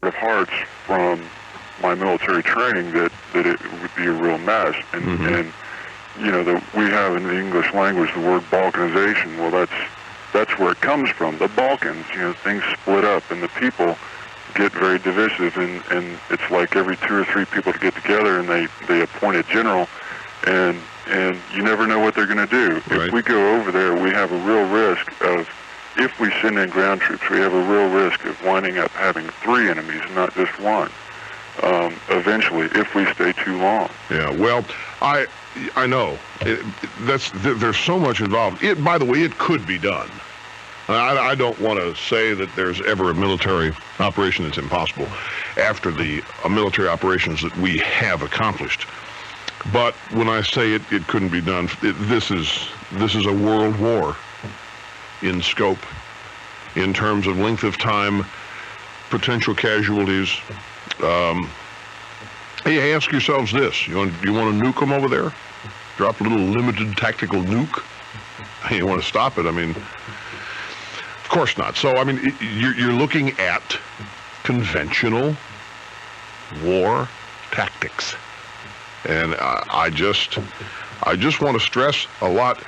of hearts from my military training that it would be a real mess. And you know, we have in the English language the word balkanization. Well, that's where it comes from. The Balkans, you know, things split up and the people get very divisive, and it's like every 2 or 3 people to get together and they appoint a general, and you never know what they're going to do. Right. If we go over there, we have a real risk of, if we send in ground troops, we have a real risk of winding up having 3 enemies, not just one, eventually, if we stay too long. Yeah, well, I know. There's so much involved. By the way, it could be done. I don't want to say that there's ever a military operation that's impossible after the military operations that we have accomplished. But when I say it couldn't be done, this is a world war in scope, in terms of length of time, potential casualties. Hey, ask yourselves this: do you want to nuke them over there? Drop a little limited tactical nuke? You want to stop it? I mean, of course not. So, I mean, you're looking at conventional war tactics. And I just want to stress a lot,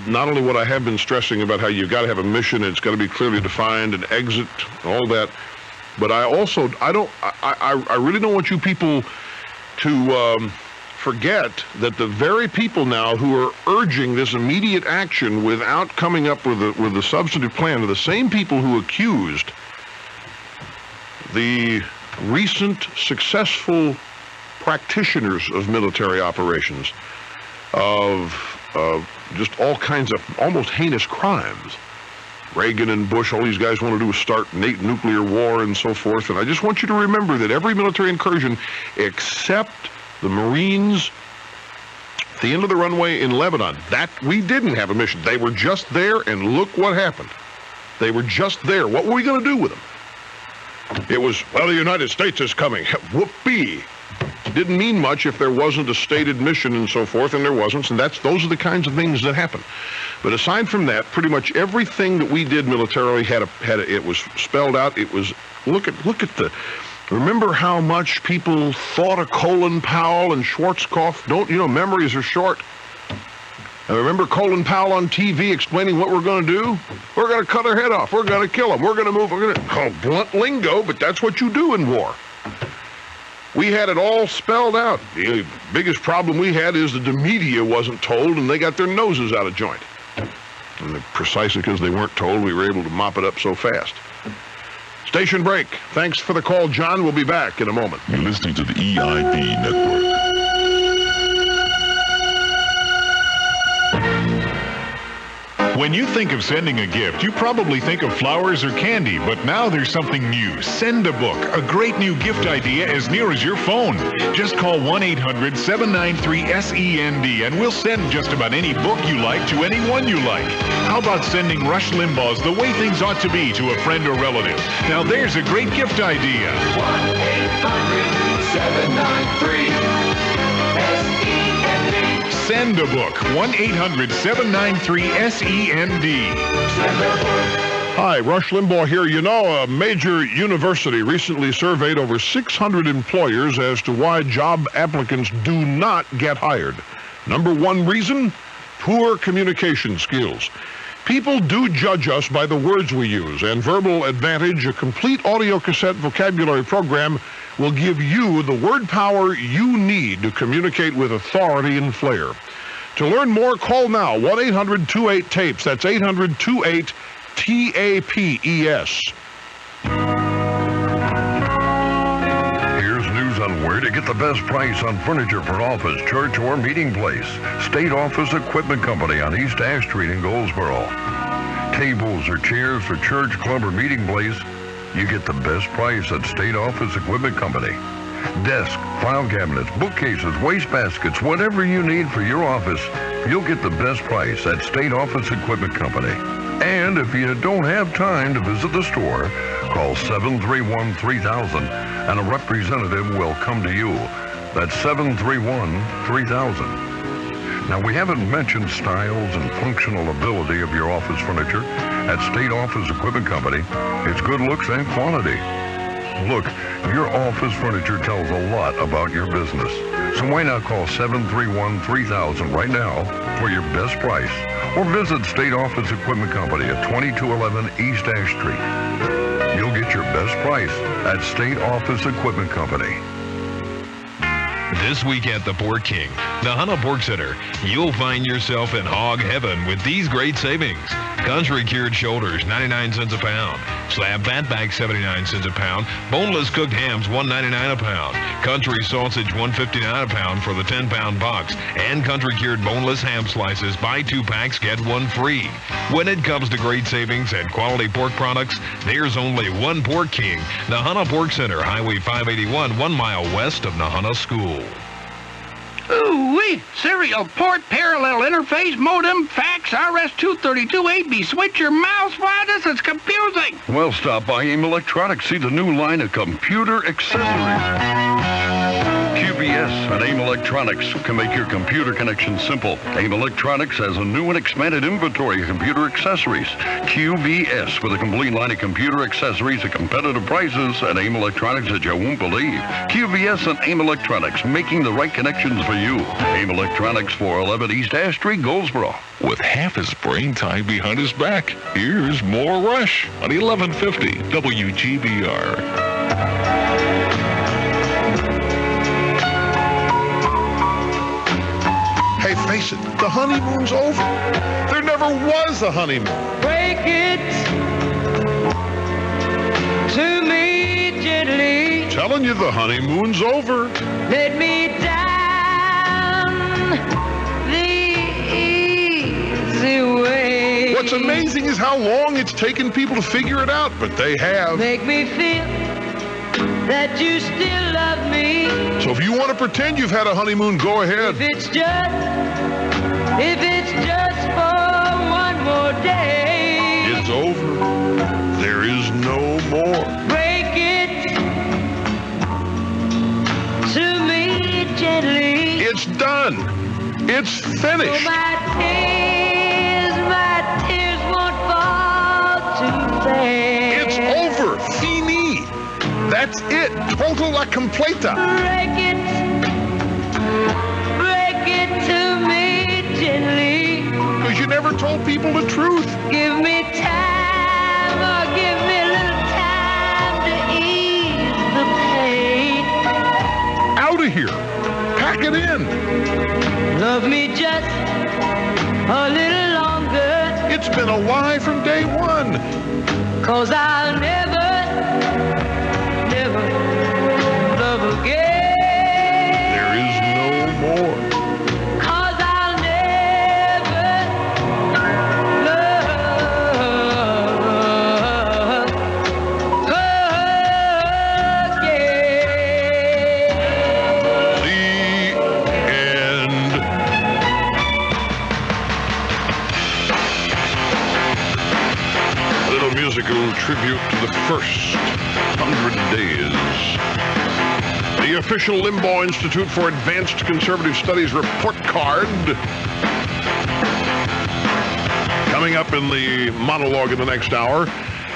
not only what I have been stressing about how you've got to have a mission and it's got to be clearly defined and exit, all that, but I really don't want you people to forget that the very people now who are urging this immediate action without coming up with a substantive plan are the same people who accused the recent successful practitioners of military operations of just all kinds of almost heinous crimes. Reagan and Bush, all these guys want to do is start nuclear war and so forth. And I just want you to remember that every military incursion, except the Marines at the end of the runway in Lebanon, that we didn't have a mission. They were just there, and look what happened. They were just there. What were we going to do with them? It was, well, the United States is coming. Whoopee. Didn't mean much if there wasn't a stated mission and so forth, and there wasn't, and those are the kinds of things that happen. But aside from that, pretty much everything that we did militarily it was spelled out. It was, remember how much people thought of Colin Powell and Schwarzkopf? Memories are short. I remember Colin Powell on TV explaining what we're going to do. We're going to cut their head off. We're going to kill them. We're going to move. Blunt lingo, but that's what you do in war. We had it all spelled out. The biggest problem we had is that the media wasn't told, and they got their noses out of joint. And precisely because they weren't told, we were able to mop it up so fast. Station break. Thanks for the call, John. We'll be back in a moment. You're listening to the EIB Network. When you think of sending a gift, you probably think of flowers or candy, but now there's something new. Send a book, a great new gift idea as near as your phone. Just call 1-800-793-SEND and we'll send just about any book you like to anyone you like. How about sending Rush Limbaugh's The Way Things Ought to Be to a friend or relative? Now there's a great gift idea. 1-800-793-SEND. Send a book. 1-800-793-SEND. Hi, Rush Limbaugh here. You know, a major university recently surveyed over 600 employers as to why job applicants do not get hired. Number one reason? Poor communication skills. People do judge us by the words we use, and Verbal Advantage, a complete audio cassette vocabulary program, will give you the word power you need to communicate with authority and flair. To learn more, call now, 1-800-28-TAPES. That's 800-28-TAPES. Here's news on where to get the best price on furniture for office, church, or meeting place. State Office Equipment Company on East Ash Street in Goldsboro. Tables or chairs for church, club, or meeting place, you get the best price at State Office Equipment Company. Desk, file cabinets, bookcases, wastebaskets, whatever you need for your office, you'll get the best price at State Office Equipment Company. And if you don't have time to visit the store, call 731-3000 and a representative will come to you. That's 731-3000. Now, we haven't mentioned styles and functional ability of your office furniture, At State Office Equipment Company, it's good looks and quality. Look, your office furniture tells a lot about your business. So why not call 731-3000 right now for your best price? Or visit State Office Equipment Company at 2211 East Ash Street. You'll get your best price at State Office Equipment Company. This week at the Pork King, the Hunter Pork Center, you'll find yourself in hog heaven with these great savings. Country cured shoulders, 99 cents a pound. Slab fatback, 79 cents a pound. Boneless cooked hams, $1.99 a pound. Country sausage, $1.59 a pound for the 10-pound box. And country cured boneless ham slices, buy 2 packs, get 1 free. When it comes to great savings and quality pork products, there's only one Pork King, the Hunter Pork Center, Highway 581, 1 mile west of Nahana School. Ooh-wee! Serial port parallel interface modem fax RS-232 AB switcher mouse. Why, this is confusing. Well, stop by AIM Electronics. See the new line of computer accessories. QBS and AIM Electronics can make your computer connection simple. AIM Electronics has a new and expanded inventory of computer accessories. QBS with a complete line of computer accessories at competitive prices at AIM Electronics that you won't believe. QBS and AIM Electronics, making the right connections for you. AIM Electronics, 411 East Ash Street, Goldsboro. With half his brain time behind his back, here's more Rush on 1150 WGBR. Hey, face it, the honeymoon's over. There never was a honeymoon. Break it to me gently. Telling you the honeymoon's over. Let me down the easy way. What's amazing is how long it's taken people to figure it out, but they have. Make me feel that you still love me. So if you want to pretend you've had a honeymoon, go ahead. If it's just for one more day. It's over. There is no more. Break it to me gently. It's done. It's finished. So my tears won't fall to fast. It's over. Fini. That's it. Total la completa. Break it to me gently. Because you never told people the truth. Give me time, or give me a little time to ease the pain. Out of here. Pack it in. Love me just a little longer. It's been a lie from day one. 'Cause I'll never love again. There is no more. 'Cause I'll never love again. The end. A little musical tribute to the first 100 days. The official Limbaugh Institute for Advanced Conservative Studies report card. Coming up in the monologue in the next hour.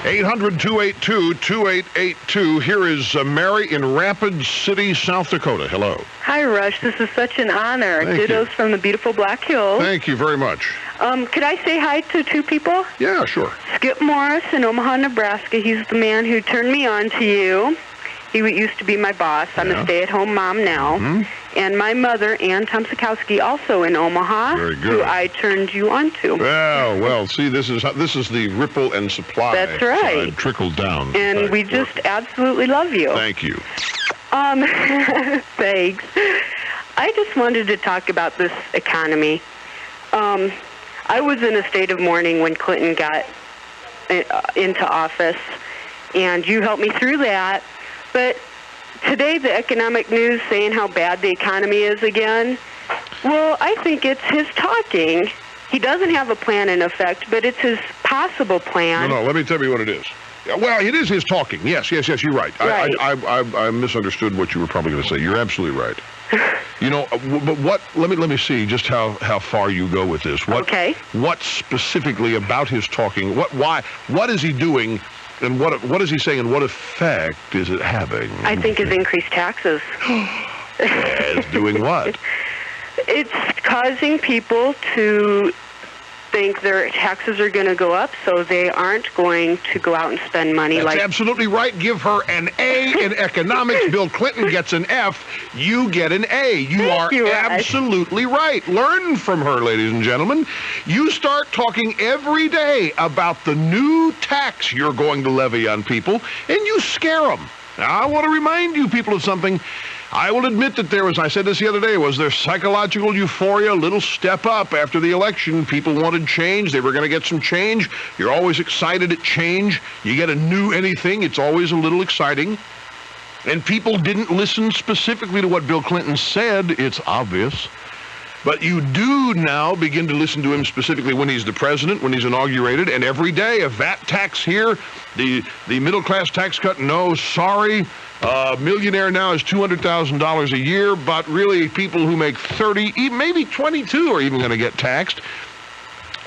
800-282-2882. Here is Mary in Rapid City, South Dakota. Hello. Hi, Rush. This is such an honor. Thank Dittos you. from the beautiful Black Hills. Thank you very much. Could I say hi to 2 people? Yeah, sure. Skip Morris in Omaha, Nebraska. He's the man who turned me on to you. He used to be my boss. I'm a stay-at-home mom now. Mm-hmm. And my mother, Ann Tomsikowski, also in Omaha, Very good. who I turned you on to. Well, see, this is the ripple and supply. That's right. Side, trickled down. And effect we just working. absolutely love you. Thank you. Thanks. I just wanted to talk about this economy. I was in a state of mourning when Clinton got into office, and you helped me through that. But today, the economic news saying how bad the economy is again, well, I think it's his talking. He doesn't have a plan in effect, but it's his possible plan. No, let me tell you what it is. Yeah, well, it is his talking. Yes, you're right. Right. I misunderstood what you were probably going to say. You're absolutely right. You know, but what? Let me see just how far you go with this. What specifically about his talking? What is he doing, and what is he saying, and what effect is it having? I think his increased taxes. As doing what? It's causing people to think their taxes are going to go up, so they aren't going to go out and spend money. That's absolutely right. Give her an A in economics. Bill Clinton gets an F. You get an A. You are absolutely right. Learn from her, ladies and gentlemen. You start talking every day about the new tax you're going to levy on people, and you scare them. Now, I want to remind you people of something. I will admit that there was, I said this the other day, was there psychological euphoria, a little step up after the election. People wanted change. They were going to get some change. You're always excited at change. You get a new anything. It's always a little exciting. And people didn't listen specifically to what Bill Clinton said. It's obvious. But you do now begin to listen to him specifically when he's the president, when he's inaugurated, and every day a VAT tax here, the middle-class tax cut, no, sorry. Millionaire now is $200,000 a year, but really people who make 30, maybe 22 are even going to get taxed.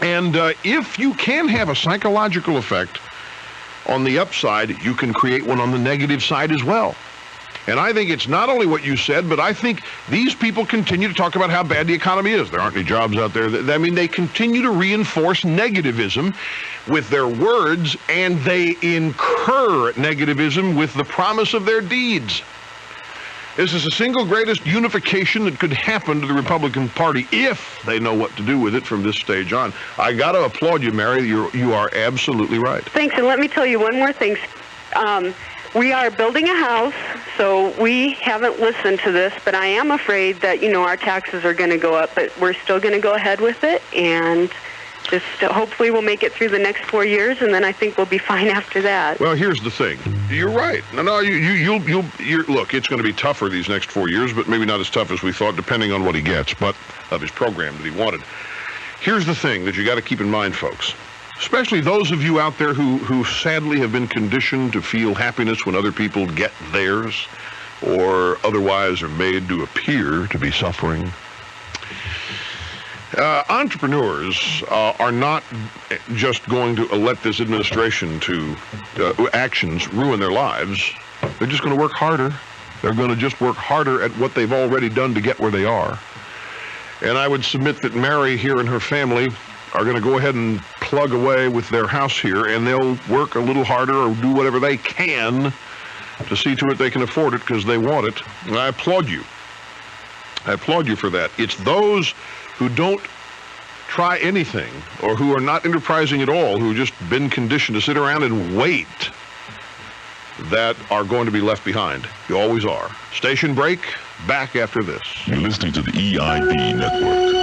And if you can have a psychological effect on the upside, you can create one on the negative side as well. And I think it's not only what you said, but I think these people continue to talk about how bad the economy is. There aren't any jobs out there. I mean, they continue to reinforce negativism with their words, and they incur negativism with the promise of their deeds. This is the single greatest unification that could happen to the Republican Party if they know what to do with it from this stage on. I got to applaud you, Mary. You are absolutely right. Thanks, and let me tell you one more thing. We are building a house, so we haven't listened to this, but I am afraid that, our taxes are going to go up, but we're still going to go ahead with it, and just hopefully we'll make it through the next 4 years, and then I think we'll be fine after that. Well, here's the thing. You're right. No, you'll look, it's going to be tougher these next 4 years, but maybe not as tough as we thought, depending on what he gets, but of his program that he wanted. Here's the thing that you got to keep in mind, folks. Especially those of you out there who sadly have been conditioned to feel happiness when other people get theirs, or otherwise are made to appear to be suffering. Entrepreneurs are not just going to let this administration actions ruin their lives. They're just going to work harder. They're going to just work harder at what they've already done to get where they are. And I would submit that Mary here and her family are going to go ahead and plug away with their house here, and they'll work a little harder or do whatever they can to see to it they can afford it because they want it. And I applaud you. I applaud you for that. It's those who don't try anything or who are not enterprising at all, who've just been conditioned to sit around and wait, that are going to be left behind. You always are. Station break. Back after this. You're listening to the EIB Network.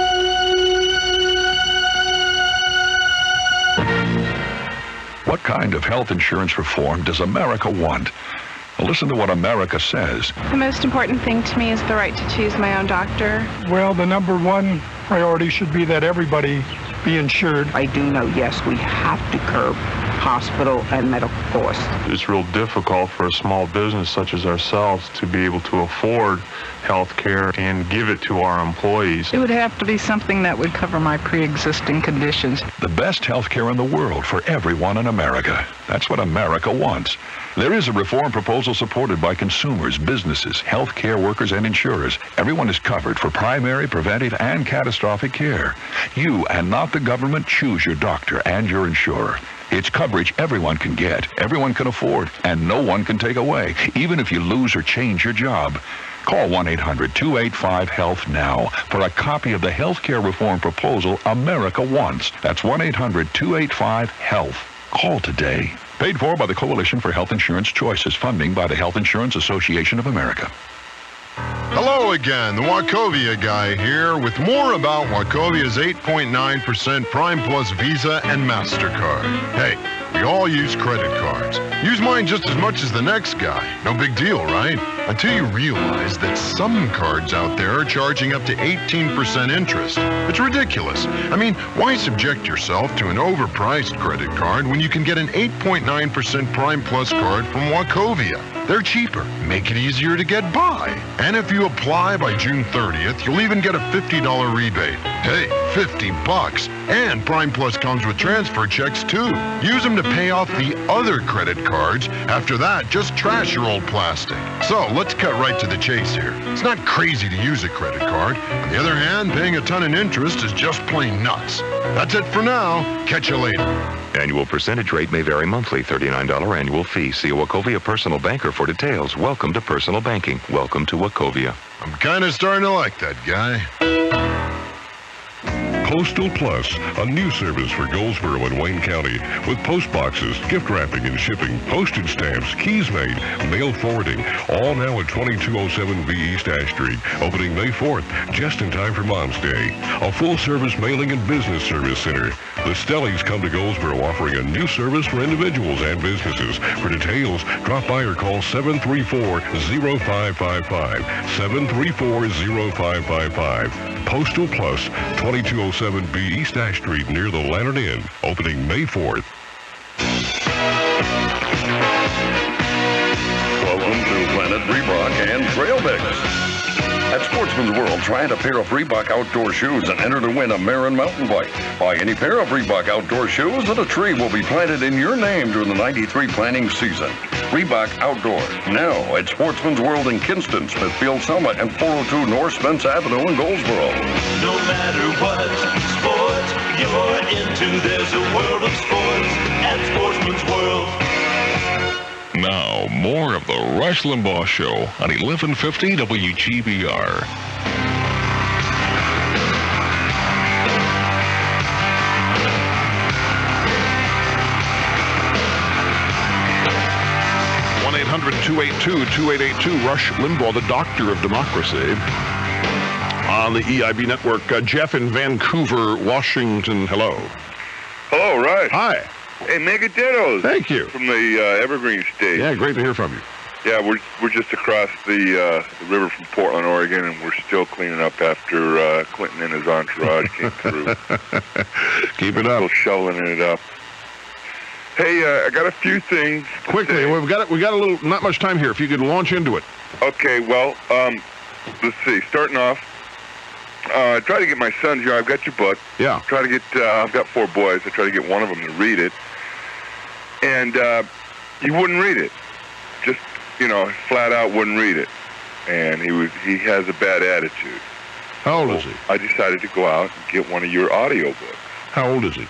What kind of health insurance reform does America want? Well, listen to what America says. The most important thing to me is the right to choose my own doctor. Well, the number one priority should be that everybody be insured. I do know, yes, we have to curb hospital and medical costs. It's real difficult for a small business such as ourselves to be able to afford health care and give it to our employees. It would have to be something that would cover my pre-existing conditions. The best health care in the world for everyone in America. That's what America wants. There is a reform proposal supported by consumers, businesses, health care workers, and insurers. Everyone is covered for primary, preventive, and catastrophic care. You and not the government choose your doctor and your insurer. It's coverage everyone can get, everyone can afford, and no one can take away, even if you lose or change your job. Call 1-800-285-HEALTH now for a copy of the health care reform proposal America wants. That's 1-800-285-HEALTH. Call today. Paid for by the Coalition for Health Insurance Choices, funding by the Health Insurance Association of America. Hello again, the Wachovia guy here with more about Wachovia's 8.9% Prime Plus Visa and MasterCard. Hey, we all use credit cards. Use mine just as much as the next guy. No big deal, right? Until you realize that some cards out there are charging up to 18% interest. It's ridiculous. I mean, why subject yourself to an overpriced credit card when you can get an 8.9% Prime Plus card from Wachovia? They're cheaper, make it easier to get by. And if you apply by June 30th, you'll even get a $50 rebate. Hey, $50. And Prime Plus comes with transfer checks too. Use them to pay off the other credit cards. After that, just trash your old plastic. So let's cut right to the chase here. It's not crazy to use a credit card. On the other hand, paying a ton in interest is just plain nuts. That's it for now. Catch you later. Annual percentage rate may vary monthly. $39 annual fee. See a Wachovia personal banker for details. Welcome to personal banking. Welcome to Wachovia. I'm kind of starting to like that guy. Postal Plus, a new service for Goldsboro and Wayne County, with post boxes, gift wrapping and shipping, postage stamps, keys made, mail forwarding, all now at 2207 V East Ash Street, opening May 4th, just in time for Mom's Day. A full-service mailing and business service center. The Stellies come to Goldsboro offering a new service for individuals and businesses. For details, drop by or call 734-0555. 734-0555. Postal Plus, 2207B East Ash Street near the Lantern Inn, opening May 4th. Welcome to Planet Reebok and Trail Mix. At Sportsman's World, try a pair of Reebok outdoor shoes and enter to win a Marin mountain bike. Buy any pair of Reebok outdoor shoes and a tree will be planted in your name during the 93 planting season. Reebok Outdoors, now at Sportsman's World in Kinston, Smithfield, Selma, and 402 North Spence Avenue in Goldsboro. No matter what sport you're into, there's a world of sports at Sportsman's World. Now, more of the Rush Limbaugh Show on 1150 WGBR. One 800-282-2882. Rush Limbaugh, the doctor of democracy. On the EIB network, Jeff in Vancouver, Washington. Hello. Hello, Rush. Hi. Hey, mega dittos. Thank you. From the Evergreen State. Yeah, great to hear from you. Yeah, we're just across the river from Portland, Oregon, and we're still cleaning up after Clinton and his entourage came through. Keep it up. Still shoveling it up. Hey, I got a few things. Quickly, we got a little, not much time here. If you could launch into it. Okay, well, let's see. Starting off, try to get my sons here. I've got your book. Yeah. Try to get. I've got 4 boys. I try to get one of them to read it, and he wouldn't read it. Just flat out wouldn't read it, and he has a bad attitude. How old is he? I decided to go out and get one of your audio books. How old is he?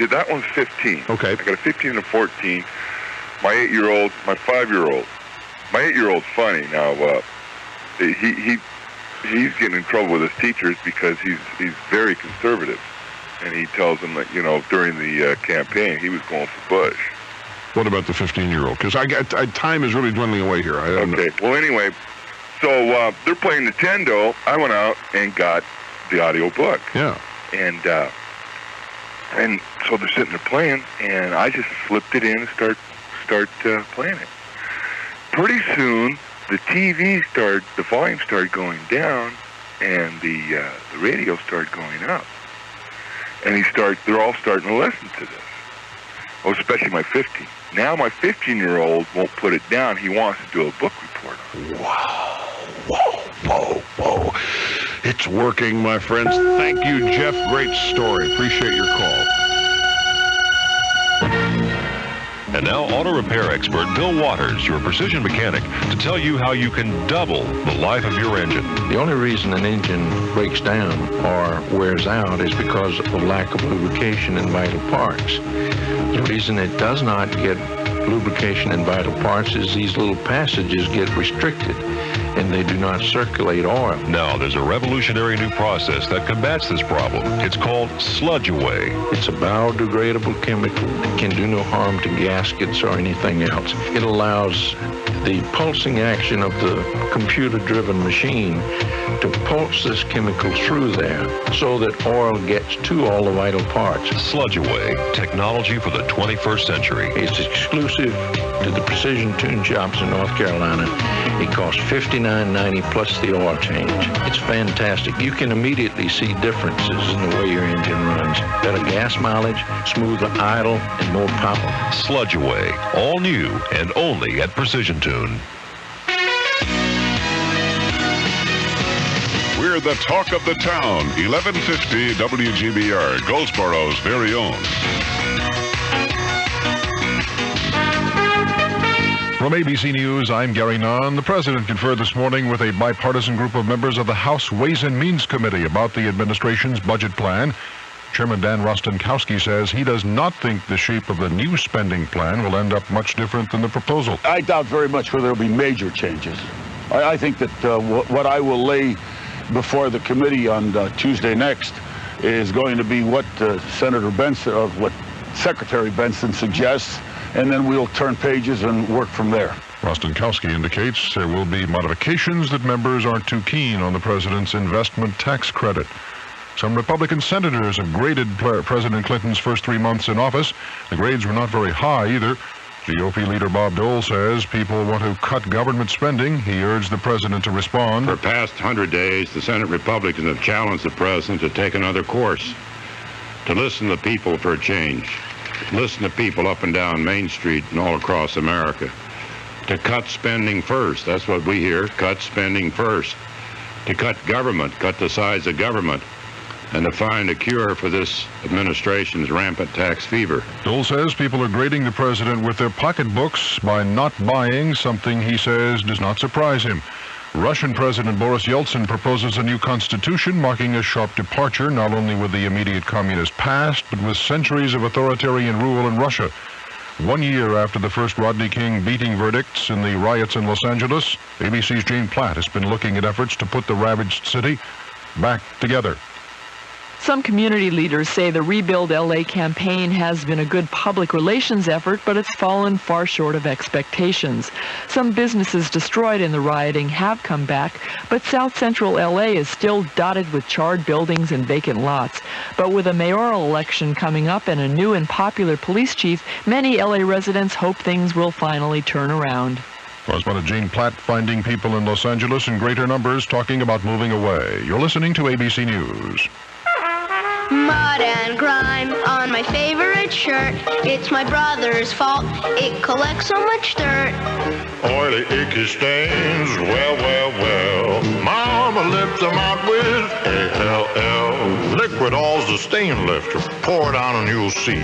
That one's 15. Okay. I got a 15 and a 14. My 8-year-old, my 5-year-old. My 8-year-old's funny now. He's getting in trouble with his teachers because he's very conservative, and he tells them that during the campaign he was going for Bush. What about the 15-year-old? Because time is really dwindling away here. Okay. Well, anyway, so they're playing Nintendo. I went out and got the audio book. Yeah. And so they're sitting there playing, and I just slipped it in and start playing it. Pretty soon, the volume started going down, and the radio started going up. And they're all starting to listen to this. Oh, especially my 15. Now my 15-year-old won't put it down. He wants to do a book report on it. Whoa. It's working, my friends. Thank you, Jeff. Great story. Appreciate your call. And now, auto repair expert Bill Waters, your precision mechanic, to tell you how you can double the life of your engine. The only reason an engine breaks down or wears out is because of lack of lubrication in vital parts. The reason it does not get lubrication in vital parts is these little passages get restricted and they do not circulate oil. Now, there's a revolutionary new process that combats this problem. It's called sludge away. It's a biodegradable chemical that can do no harm to gaskets or anything else. It allows the pulsing action of the computer-driven machine to pulse this chemical through there so that oil gets to all the vital parts. Sludge away, technology for the 21st century. It's exclusive to the Precision Tune Shops in North Carolina. It costs $59.90 plus the oil change. It's fantastic. You can immediately see differences in the way your engine runs. Better gas mileage, smoother idle, and more power. Sludge away, all new and only at Precision Tune. We're the talk of the town. 1150 WGBR, Goldsboro's very own. From ABC News, I'm Gary Nunn. The president conferred this morning with a bipartisan group of members of the House Ways and Means Committee about the administration's budget plan. Chairman Dan Rostenkowski says he does not think the shape of the new spending plan will end up much different than the proposal. I doubt very much whether there will be major changes. I think that what I will lay before the committee on Tuesday next is going to be what Senator Benson, or what Secretary Benson suggests, and then we'll turn pages and work from there. Rostenkowski indicates there will be modifications that members aren't too keen on the president's investment tax credit. Some Republican senators have graded President Clinton's first 3 months in office. The grades were not very high either. GOP leader Bob Dole says people want to cut government spending. He urged the president to respond. For the past 100 days, the Senate Republicans have challenged the president to take another course, to listen to the people for a change. Listen to people up and down Main Street and all across America. To cut spending first. That's what we hear. Cut spending first. To cut government. Cut the size of government. And to find a cure for this administration's rampant tax fever. Dole says people are grading the president with their pocketbooks by not buying something he says does not surprise him. Russian President Boris Yeltsin proposes a new constitution, marking a sharp departure not only with the immediate communist past, but with centuries of authoritarian rule in Russia. 1 year after the first Rodney King beating verdicts in the riots in Los Angeles, ABC's Jane Platt has been looking at efforts to put the ravaged city back together. Some community leaders say the Rebuild LA campaign has been a good public relations effort, but it's fallen far short of expectations. Some businesses destroyed in the rioting have come back, but South Central LA is still dotted with charred buildings and vacant lots. But with a mayoral election coming up and a new and popular police chief, many LA residents hope things will finally turn around. Correspondent Jane Platt finding people in Los Angeles in greater numbers talking about moving away. You're listening to ABC News. Mud and grime on my favorite shirt. It's my brother's fault. It collects so much dirt. Oily, icky stains. Well. Mama lifts them out with A-L-L. Liquid All's the stain lifter. Pour it on and you'll see.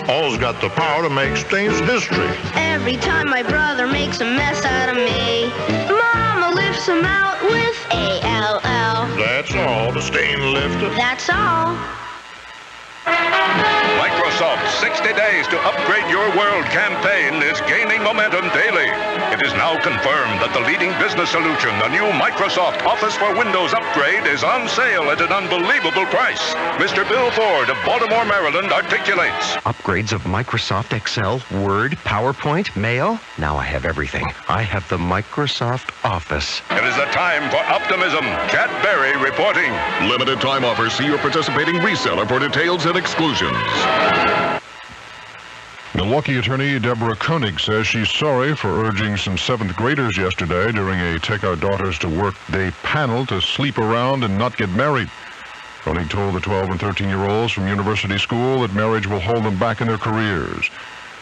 All's got the power to make stains history. Every time my brother makes a mess out of me, Mama lifts them out with A-L-L. That's all, the stain lifter. That's all. Microsoft's 60 Days to Upgrade Your World campaign is gaining momentum daily. It is now confirmed that the leading business solution, the new Microsoft Office for Windows upgrade, is on sale at an unbelievable price. Mr. Bill Ford of Baltimore, Maryland, articulates. Upgrades of Microsoft Excel, Word, PowerPoint, Mail. Now I have everything. I have the Microsoft Office. It is a time for optimism. Chad Berry reporting. Limited time offers. See your participating reseller for details and exclusions. Milwaukee attorney Deborah Koenig says she's sorry for urging some 7th graders yesterday during a Take Our Daughters to Work Day panel to sleep around and not get married. Koenig told the 12 and 13-year-olds from University School that marriage will hold them back in their careers.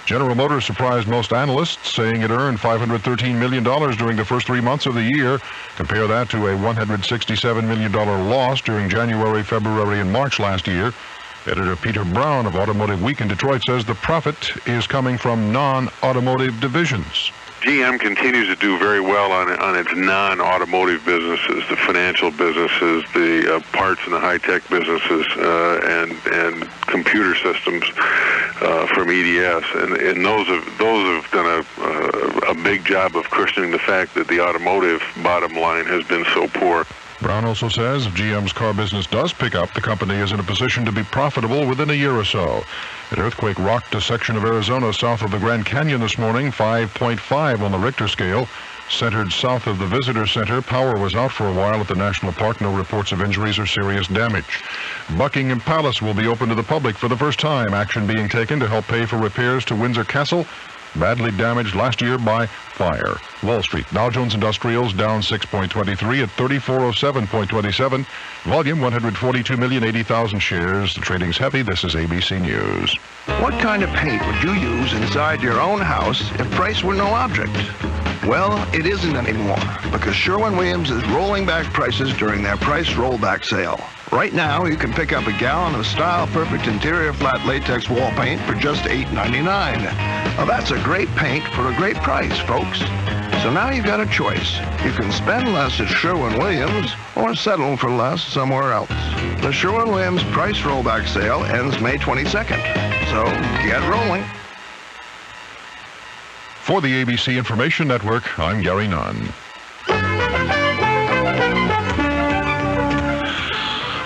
General Motors surprised most analysts, saying it earned $513 million during the first 3 months of the year. Compare that to a $167 million loss during January, February, and March last year. Editor Peter Brown of Automotive Week in Detroit says the profit is coming from non-automotive divisions. GM continues to do very well on its non-automotive businesses, the financial businesses, the parts and the high-tech businesses, and computer systems from EDS, and those have done a big job of cushioning the fact that the automotive bottom line has been so poor. Brown also says if GM's car business does pick up, the company is in a position to be profitable within a year or so. An earthquake rocked a section of Arizona south of the Grand Canyon this morning, 5.5 on the Richter scale. Centered south of the visitor center, power was out for a while at the national park. No reports of injuries or serious damage. Buckingham Palace will be open to the public for the first time. Action being taken to help pay for repairs to Windsor Castle, badly damaged last year by fire. Wall Street, Dow Jones Industrials down 6.23 at 3407.27. Volume 142,080,000 shares. The trading's heavy. This is ABC News. What kind of paint would you use inside your own house if price were no object? Well, it isn't anymore, because Sherwin-Williams is rolling back prices during their price rollback sale. Right now, you can pick up a gallon of Style Perfect Interior Flat Latex Wall Paint for just $8.99. Well, that's a great paint for a great price, folks. So now you've got a choice. You can spend less at Sherwin-Williams or settle for less somewhere else. The Sherwin-Williams price rollback sale ends May 22nd. So get rolling. For the ABC Information Network, I'm Gary Nunn.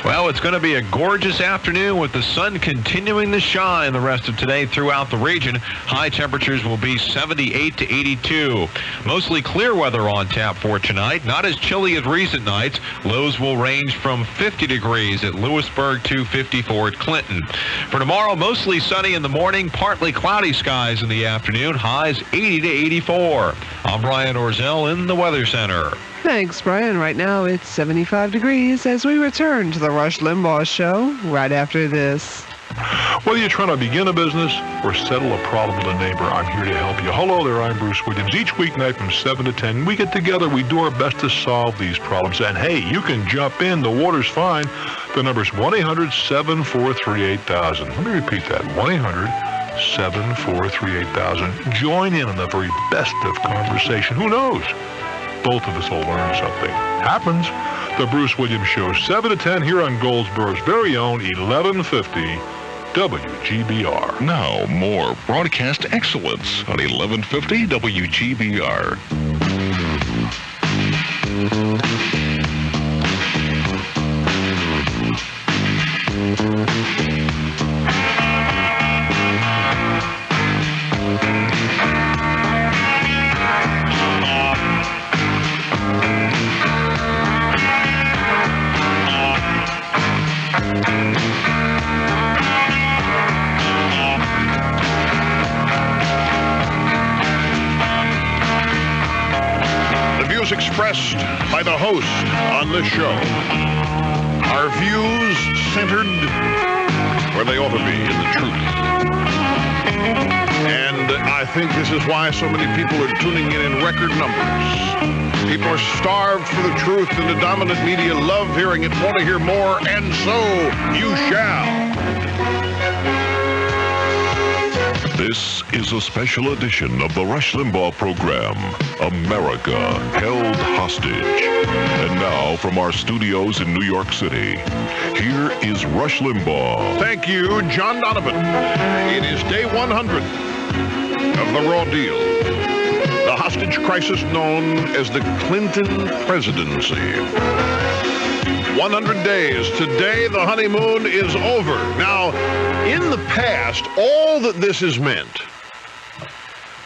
Well, it's going to be a gorgeous afternoon with the sun continuing to shine the rest of today throughout the region. High temperatures will be 78 to 82. Mostly clear weather on tap for tonight. Not as chilly as recent nights. Lows will range from 50 degrees at Lewisburg to 54 at Clinton. For tomorrow, mostly sunny in the morning, partly cloudy skies in the afternoon. Highs 80 to 84. I'm Brian Orzel in the Weather Center. Thanks, Brian. Right now it's 75 degrees as we return to the Rush Limbaugh Show right after this. Whether you're trying to begin a business or settle a problem with a neighbor, I'm here to help you. Hello there, I'm Bruce Williams. Each weeknight from 7 to 10, we get together, we do our best to solve these problems. And hey, you can jump in, the water's fine. The number's 1-800-743-8000. Let me repeat that, 1-800-743-8000. Join in on the very best of conversation. Who knows? Both of us will learn something. Happens. The Bruce Williams Show, 7 to 10 here on Goldsboro's very own 1150 WGBR. Now, more broadcast excellence on 1150 WGBR. Expressed by the host on this show are views centered where they ought to be, in the truth. And I think this is why so many people are tuning in record numbers. People are starved for the truth, and the dominant media love hearing it, want to hear more, and so you shall. This is a special edition of the Rush Limbaugh program, America Held Hostage. And now, from our studios in New York City, here is Rush Limbaugh. Thank you, John Donovan. It is day 100 of the Raw Deal, the hostage crisis known as the Clinton presidency. 100 days. Today, the honeymoon is over. Now, in the past, all that this has meant,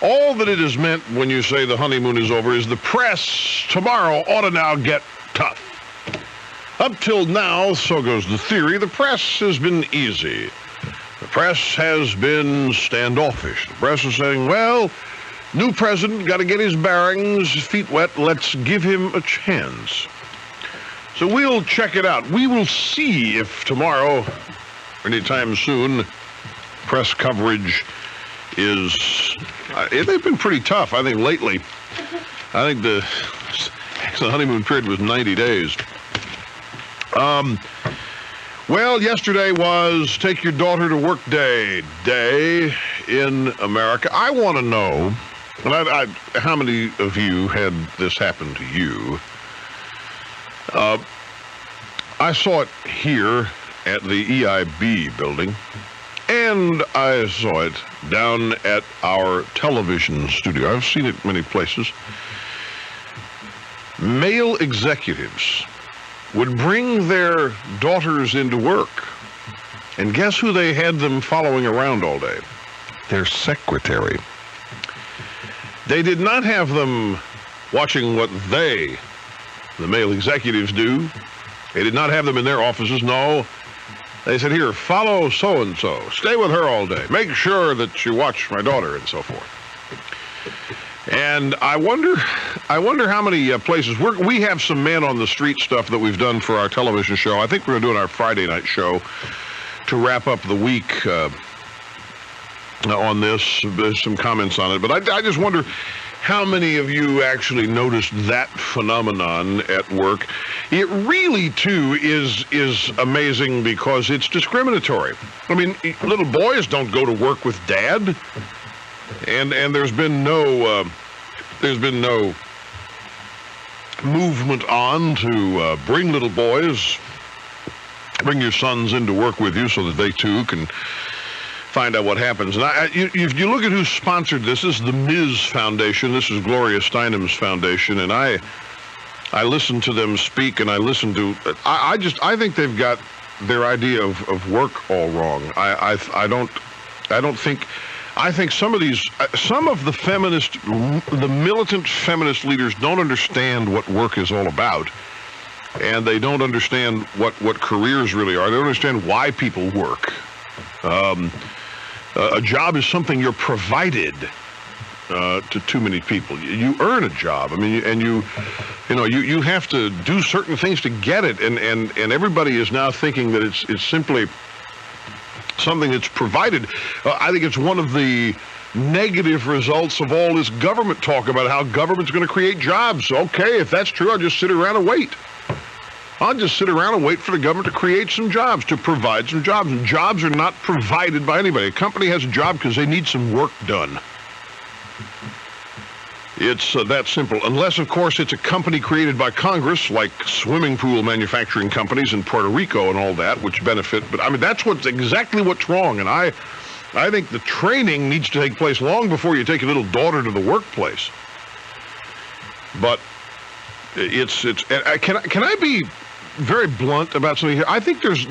all that it has meant when you say the honeymoon is over is the press tomorrow ought to now get tough. Up till now, so goes the theory, the press has been easy. The press has been standoffish. The press is saying, well, new president, got to get his bearings, feet wet, let's give him a chance. So we'll check it out. We will see if tomorrow, anytime soon, press coverage is... they've been pretty tough, I think, lately. I think the honeymoon period was 90 days. Well, yesterday was Take Your Daughter to Work Day in America. I want to know, and how many of you had this happen to you? I saw it here at the EIB building, and I saw it down at our television studio. I've seen it many places. Male executives would bring their daughters into work, and guess who they had them following around all day? Their secretary. They did not have them watching what the male executives do. They did not have them in their offices, no. They said, here, follow so-and-so. Stay with her all day. Make sure that you watch my daughter and so forth. And I wonder how many places. We have some man-on-the-street stuff that we've done for our television show. I think we're going to do it on our Friday night show to wrap up the week on this. There's some comments on it. But I just wonder, how many of you actually noticed that phenomenon at work? It really, too, is amazing because it's discriminatory. I mean, little boys don't go to work with dad, and there's been no movement on to bring little boys, bring your sons into work with you so that they too can find out what happens. And if you look at who sponsored this is the Ms. Foundation. This is Gloria Steinem's foundation, and I listened to them speak, and I listened to. I think they've got their idea of work all wrong. I think some of the the militant feminist leaders don't understand what work is all about, and they don't understand what careers really are. They don't understand why people work. A job is something you're provided to too many people. You earn a job. I mean, and you have to do certain things to get it, and everybody is now thinking that it's simply something that's provided. I think it's one of the negative results of all this government talk about how government's going to create jobs. Okay, if that's true, I'll just sit around and wait. I'll just sit around and wait for the government to create some jobs, to provide some jobs. And jobs are not provided by anybody. A company has a job because they need some work done. It's that simple. Unless, of course, it's a company created by Congress, like swimming pool manufacturing companies in Puerto Rico and all that, which benefit. But, I mean, that's exactly what's wrong. And I think the training needs to take place long before you take your little daughter to the workplace. But can I be very blunt about something here? I think there's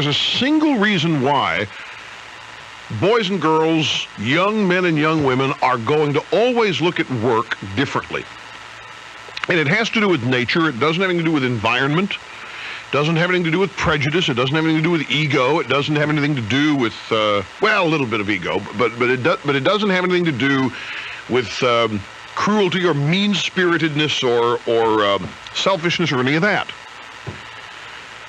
a single reason why boys and girls, young men and young women are going to always look at work differently. And it has to do with nature. It doesn't have anything to do with environment. It doesn't have anything to do with prejudice. It doesn't have anything to do with ego. It doesn't have anything to do with, a little bit of ego, but it doesn't have anything to do with cruelty or mean-spiritedness or selfishness or any of that.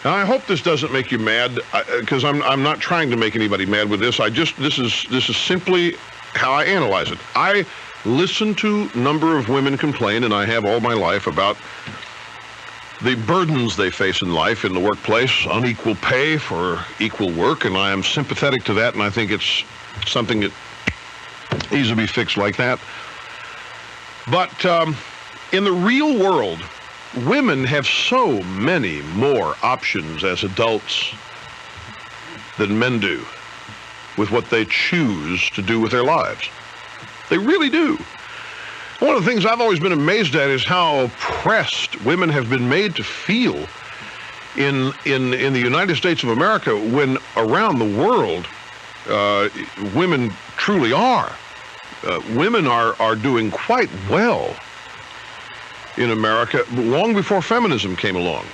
Now, I hope this doesn't make you mad, because I'm not trying to make anybody mad with this. This is simply how I analyze it. I listen to a number of women complain, and I have all my life, about the burdens they face in life, in the workplace, unequal pay for equal work, and I am sympathetic to that, and I think it's something that needs to be fixed like that. But in the real world, women have so many more options as adults than men do with what they choose to do with their lives. They really do. One of the things I've always been amazed at is how oppressed women have been made to feel in the United States of America, when around the world women truly are. Women are doing quite well in America long before feminism came along.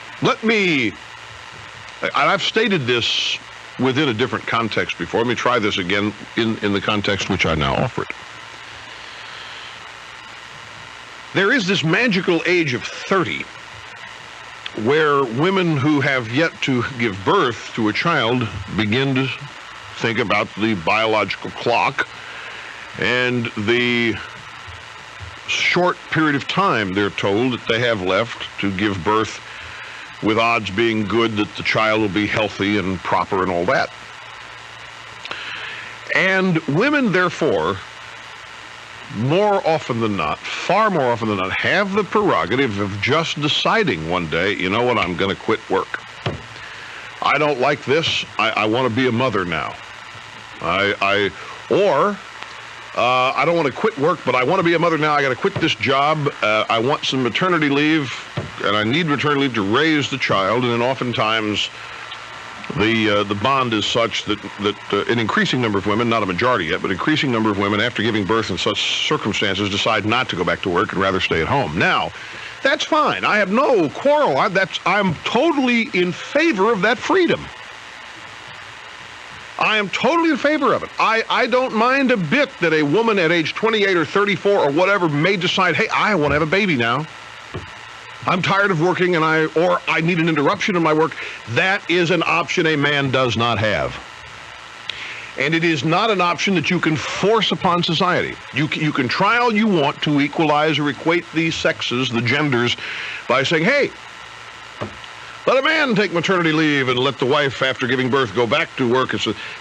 I've stated this within a different context before. Let me try this again in the context which I now offer it. There is this magical age of 30 where women who have yet to give birth to a child begin to think about the biological clock and the short period of time they're told that they have left to give birth, with odds being good that the child will be healthy and proper and all that. And women, therefore, more often than not, far more often than not, have the prerogative of just deciding one day, you know what, I'm going to quit work. I don't like this. I want to be a mother now. I don't want to quit work, but I want to be a mother now. I got to quit this job. I want some maternity leave, and I need maternity leave to raise the child. And then oftentimes the bond is such that an increasing number of women, not a majority yet, but an increasing number of women after giving birth in such circumstances decide not to go back to work and rather stay at home. Now, that's fine. I have no quarrel. I'm totally in favor of that freedom. I am totally in favor of it. I don't mind a bit that a woman at age 28 or 34 or whatever may decide, hey, I want to have a baby now. I'm tired of working or I need an interruption in my work. That is an option a man does not have. And it is not an option that you can force upon society. You can try all you want to equalize or equate the sexes, the genders, by saying, hey, let a man take maternity leave and let the wife, after giving birth, go back to work.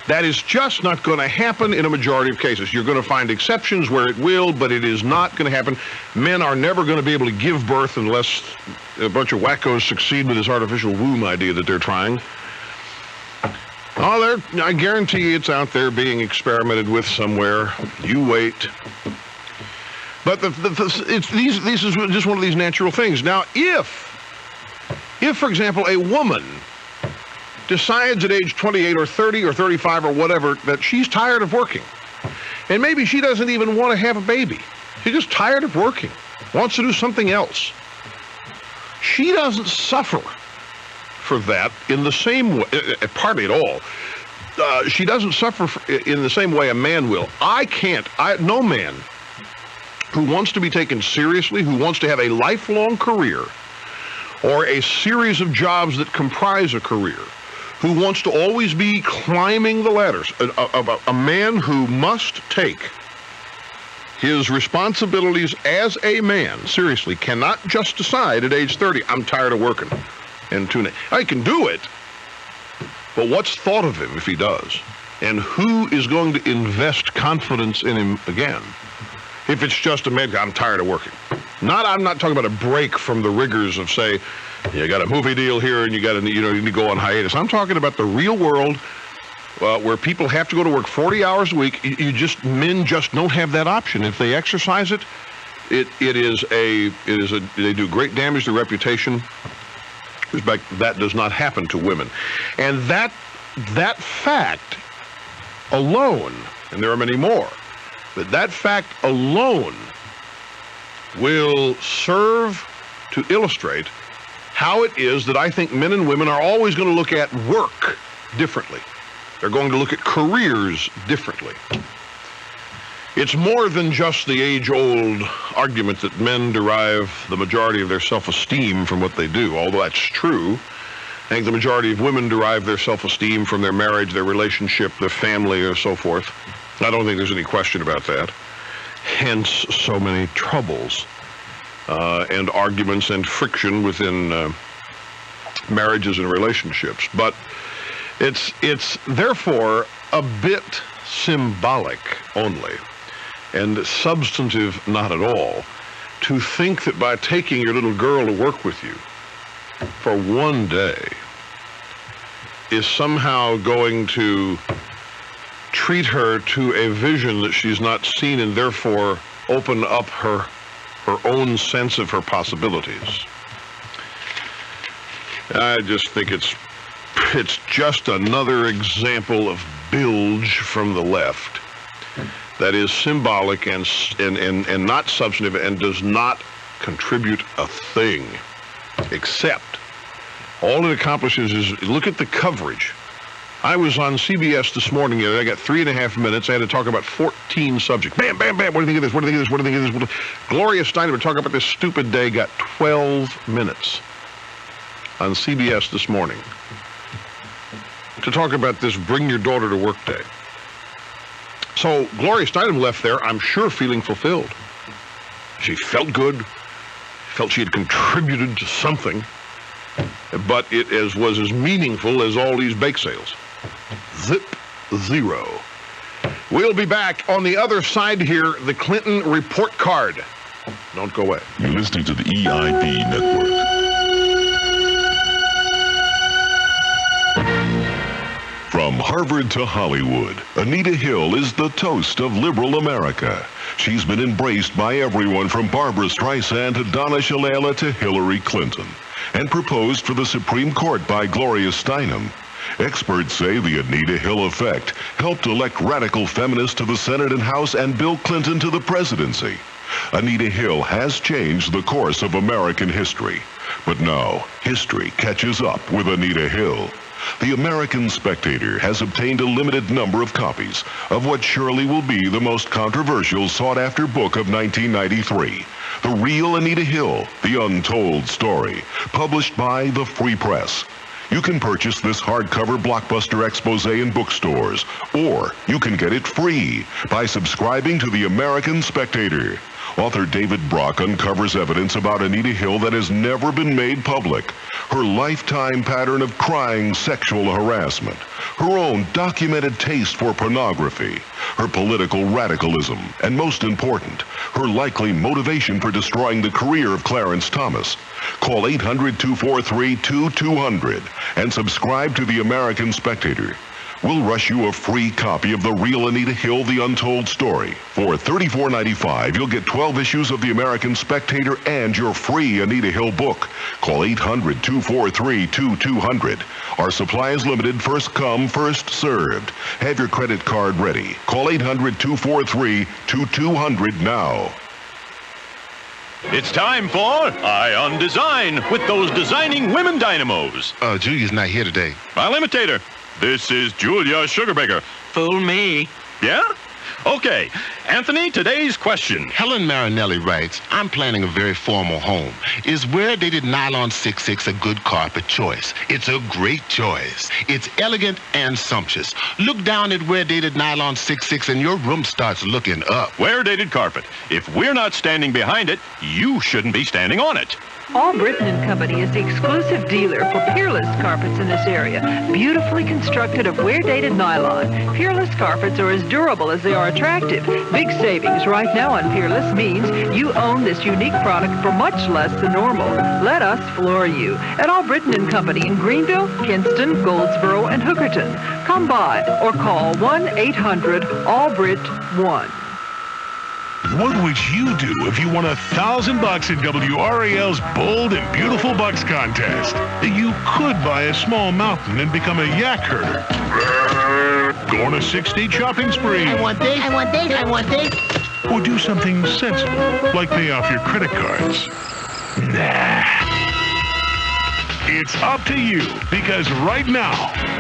That is just not going to happen in a majority of cases. You're going to find exceptions where it will, but it is not going to happen. Men are never going to be able to give birth unless a bunch of wackos succeed with this artificial womb idea that they're trying. Oh, I guarantee it's out there being experimented with somewhere. You wait. But these is just one of these natural things. Now, if, for example, a woman decides at age 28 or 30 or 35 or whatever that she's tired of working, and maybe she doesn't even want to have a baby, she's just tired of working, wants to do something else, she doesn't suffer for that in the same way, partly at all. She doesn't suffer in the same way a man will. No man who wants to be taken seriously, who wants to have a lifelong career, or a series of jobs that comprise a career, who wants to always be climbing the ladders, a man who must take his responsibilities as a man seriously, cannot just decide at age 30, I'm tired of working. And I can do it, but what's thought of him if he does? And who is going to invest confidence in him again? If it's just a man, I'm tired of working. I'm not talking about a break from the rigors of, say, you got a movie deal here and you need to go on hiatus. I'm talking about the real world where people have to go to work 40 hours a week. Men just don't have that option. If they exercise it, they do great damage to reputation. That does not happen to women. And that fact alone, and there are many more, but that fact alone will serve to illustrate how it is that I think men and women are always going to look at work differently. They're going to look at careers differently. It's more than just the age-old argument that men derive the majority of their self-esteem from what they do, although that's true. I think the majority of women derive their self-esteem from their marriage, their relationship, their family, or so forth. I don't think there's any question about that. Hence, so many troubles and arguments and friction within marriages and relationships. But it's therefore a bit symbolic only, and substantive not at all, to think that by taking your little girl to work with you for one day is somehow going to treat her to a vision that she's not seen and therefore open up her own sense of her possibilities. I just think it's just another example of bilge from the left that is symbolic and not substantive and does not contribute a thing, except all it accomplishes is look at the coverage. I was on CBS this morning, and I got 3.5 minutes. I had to talk about 14 subjects. Bam, bam, bam. What do you think of this? What do you think of this? What do you think of this? Gloria Steinem talking about this stupid day got 12 minutes on CBS this morning to talk about this bring your daughter to work day. So Gloria Steinem left there, I'm sure, feeling fulfilled. She felt good, felt she had contributed to something, but it was as meaningful as all these bake sales. Zip, zero. We'll be back on the other side here, the Clinton report card. Don't go away. You're listening to the EIB Network. From Harvard to Hollywood, Anita Hill is the toast of liberal America. She's been embraced by everyone from Barbra Streisand to Donna Shalala to Hillary Clinton, and proposed for the Supreme Court by Gloria Steinem. Experts say the Anita Hill effect helped elect radical feminists to the Senate and House and Bill Clinton to the presidency. Anita Hill has changed the course of American history. But now, history catches up with Anita Hill. The American Spectator has obtained a limited number of copies of what surely will be the most controversial sought-after book of 1993, The Real Anita Hill, The Untold Story, published by the Free Press. You can purchase this hardcover blockbuster expose in bookstores, or you can get it free by subscribing to the American Spectator. Author David Brock uncovers evidence about Anita Hill that has never been made public. Her lifetime pattern of crying sexual harassment, her own documented taste for pornography, her political radicalism, and most important, her likely motivation for destroying the career of Clarence Thomas. Call 800-243-2200 and subscribe to the American Spectator. We'll rush you a free copy of The Real Anita Hill, The Untold Story. For $34.95, you'll get 12 issues of The American Spectator and your free Anita Hill book. Call 800-243-2200. Our supply is limited, first come, first served. Have your credit card ready. Call 800-243-2200 now. It's time for Eye on Design with those designing women dynamos. Julia's not here today. I'll imitate her. This is Julia Sugarbaker. Fool me. Yeah? Okay. Anthony, today's question. Helen Marinelli writes, I'm planning a very formal home. Is wear-dated nylon 6/6 a good carpet choice? It's a great choice. It's elegant and sumptuous. Look down at wear-dated nylon 6/6 and your room starts looking up. Wear-dated carpet. If we're not standing behind it, you shouldn't be standing on it. All Britain & Company is the exclusive dealer for Peerless carpets in this area. Beautifully constructed of wear-dated nylon. Peerless carpets are as durable as they are attractive. Big savings right now on Peerless means you own this unique product for much less than normal. Let us floor you at All Britain & Company in Greenville, Kinston, Goldsboro, and Hookerton. Come by or call 1-800-ALLBRIT-1. What would you do if you won $1,000 in WRAL's Bold and Beautiful Bucks contest? You could buy a small mountain and become a yak herder. Go on a 6-day shopping spree. I want this, I want this, I want this. Or do something sensible, like pay off your credit cards. Nah. It's up to you, because right now,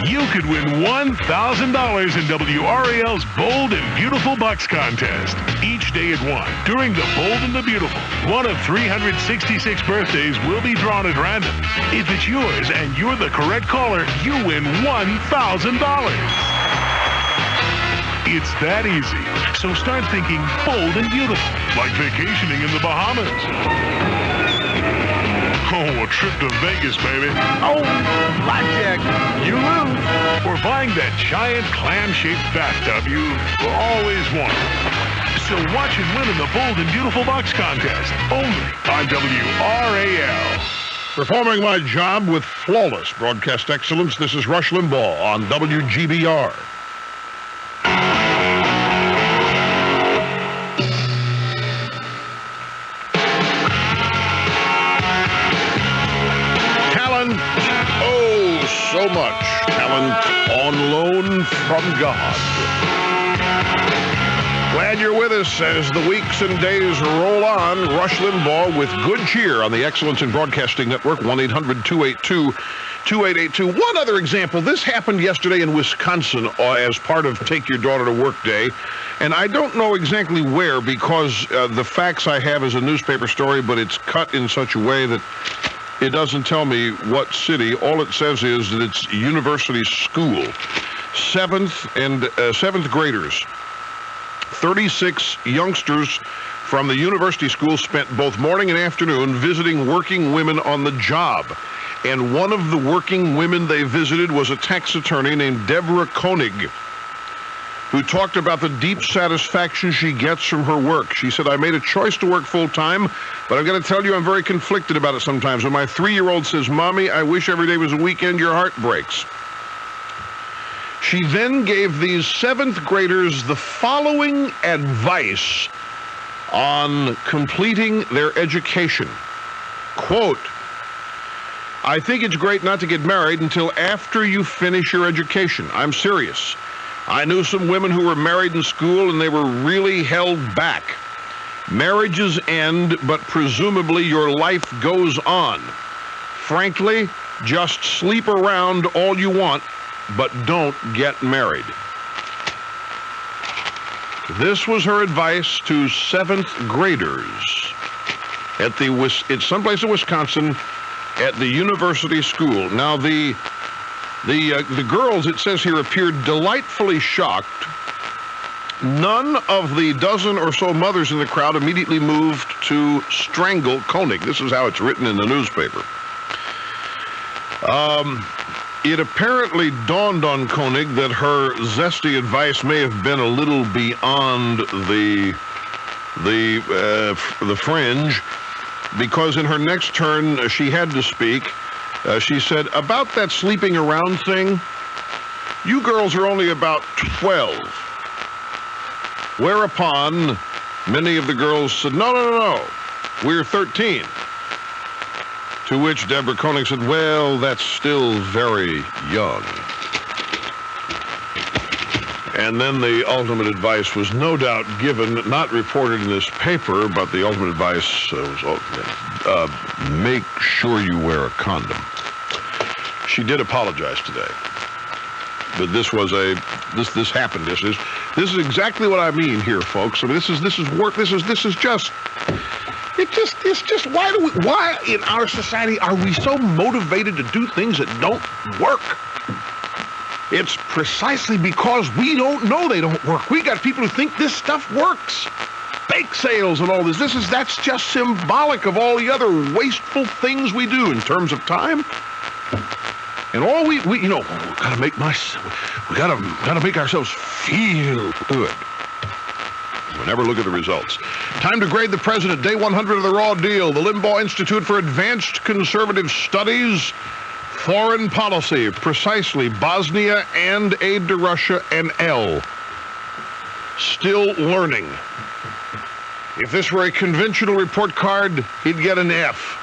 you could win $1,000 in WRAL's Bold and Beautiful Bucks contest. Each day at 1, during the Bold and the Beautiful, one of 366 birthdays will be drawn at random. If it's yours and you're the correct caller, you win $1,000. It's that easy. So start thinking bold and beautiful, like vacationing in the Bahamas. Oh, a trip to Vegas, baby. Oh, blackjack. You lose. Or buying that giant clam-shaped bathtub you've always wanted. So watch and win in the Bold and Beautiful Bucks contest, only on WRAL. Performing my job with flawless broadcast excellence, this is Rush Limbaugh on WGBR. So much talent on loan from God. Glad you're with us as the weeks and days roll on. Rush Limbaugh with good cheer on the Excellence in Broadcasting Network, 1-800-282-2882. One other example. This happened yesterday in Wisconsin as part of Take Your Daughter to Work Day. And I don't know exactly where because the facts I have is a newspaper story, but it's cut in such a way that it doesn't tell me what city. All it says is that it's University School. Seventh graders. 36 youngsters from the University School spent both morning and afternoon visiting working women on the job. And one of the working women they visited was a tax attorney named Deborah Koenig, who talked about the deep satisfaction she gets from her work. She said, I made a choice to work full-time, but I've got to tell you I'm very conflicted about it sometimes. When my 3-year-old says, Mommy, I wish every day was a weekend, your heart breaks. She then gave these 7th graders the following advice on completing their education. Quote, I think it's great not to get married until after you finish your education. I'm serious. I knew some women who were married in school and they were really held back. Marriages end, but presumably your life goes on. Frankly, just sleep around all you want, but don't get married. This was her advice to 7th graders it's someplace in Wisconsin at the University School. Now, the The girls, it says here, appeared delightfully shocked. None of the dozen or so mothers in the crowd immediately moved to strangle Koenig. This is how it's written in the newspaper. It apparently dawned on Koenig that her zesty advice may have been a little beyond the fringe, because in her next turn she had to speak. She said, "About that sleeping around thing, you girls are only about 12. Whereupon many of the girls said, no, we're 13. To which Deborah Koenig said, well, that's still very young. And then the ultimate advice was no doubt given, not reported in this paper, but the ultimate advice was, make sure you wear a condom. She did apologize today. But this happened. This is exactly what I mean here, folks. I mean, this is work. This is just. It's just why in our society are we so motivated to do things that don't work? It's precisely because we don't know they don't work. We got people who think this stuff works. Bake sales and all this. That's just symbolic of all the other wasteful things we do in terms of time. And all we gotta make ourselves feel good. We'll never look at the results. Time to grade the president. Day 100 of the Raw Deal. The Limbaugh Institute for Advanced Conservative Studies. Foreign Policy. Precisely. Bosnia and aid to Russia, an L. Still learning. If this were a conventional report card, he'd get an F.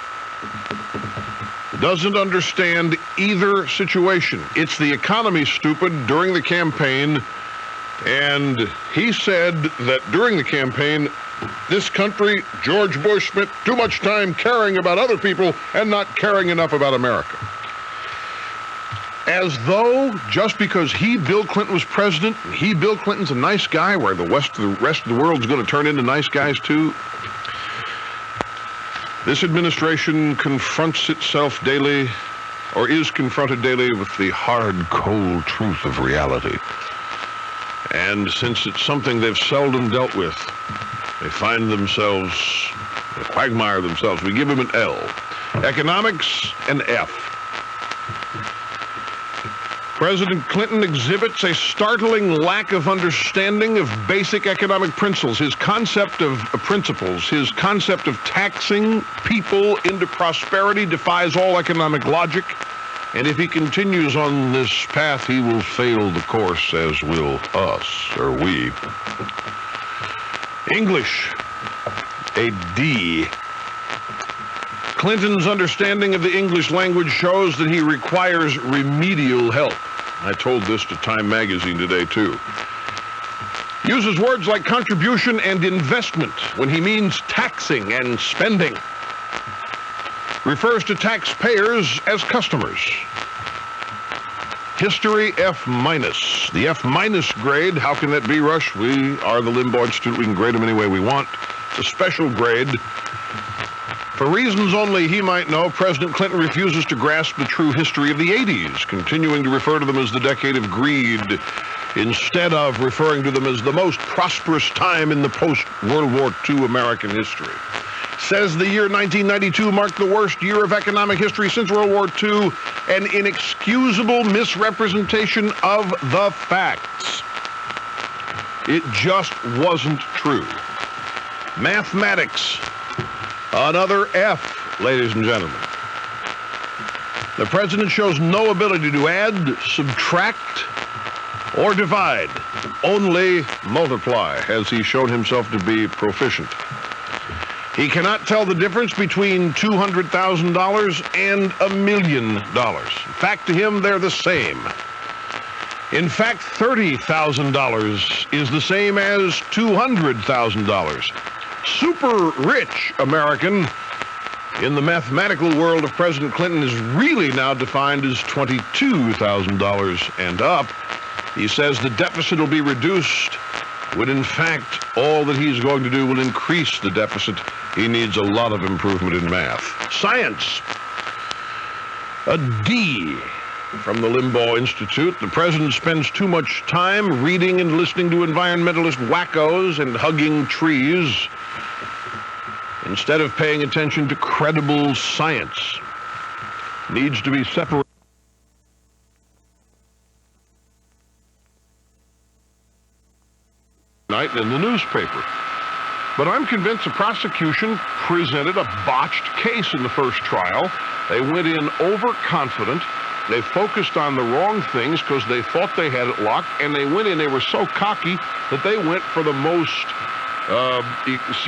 Doesn't understand either situation. It's the economy, stupid, during the campaign. And he said that during the campaign, this country, George Bush, spent too much time caring about other people and not caring enough about America. As though just because Bill Clinton, was president, and Bill Clinton's a nice guy, where the rest of the world's going to turn into nice guys too. This administration confronts itself daily, or is confronted daily, with the hard, cold truth of reality. And since it's something they've seldom dealt with, they find themselves, they quagmire themselves. We give them an L. Economics, an F. President Clinton exhibits a startling lack of understanding of basic economic principles. His concept of taxing people into prosperity defies all economic logic. And if he continues on this path, he will fail the course, as will us, or we. English, a D. Clinton's understanding of the English language shows that he requires remedial help. I told this to Time magazine today, too. Uses words like contribution and investment when he means taxing and spending. Refers to taxpayers as customers. History, F-. The F- grade, how can that be, Rush? We are the Limbaugh Institute. We can grade them any way we want. It's a special grade. For reasons only he might know, President Clinton refuses to grasp the true history of the 80s, continuing to refer to them as the decade of greed, instead of referring to them as the most prosperous time in the post-World War II American history. Says the year 1992 marked the worst year of economic history since World War II, an inexcusable misrepresentation of the facts. It just wasn't true. Mathematics, another F, ladies and gentlemen. The president shows no ability to add, subtract, or divide, only multiply, as he's shown himself to be proficient. He cannot tell the difference between $200,000 and $1 million. In fact, to him, they're the same. In fact, $30,000 is the same as $200,000. Super rich American in the mathematical world of President Clinton is really now defined as $22,000 and up. He says the deficit will be reduced when in fact all that he's going to do will increase the deficit. He needs a lot of improvement in math. Science, a D. From the Limbaugh Institute, the president spends too much time reading and listening to environmentalist wackos and hugging trees instead of paying attention to credible science. Needs to be separated. Night in the newspaper. But I'm convinced the prosecution presented a botched case in the first trial. They went in overconfident. They focused on the wrong things because they thought they had it locked, and they went in, they were so cocky that they went for the most serious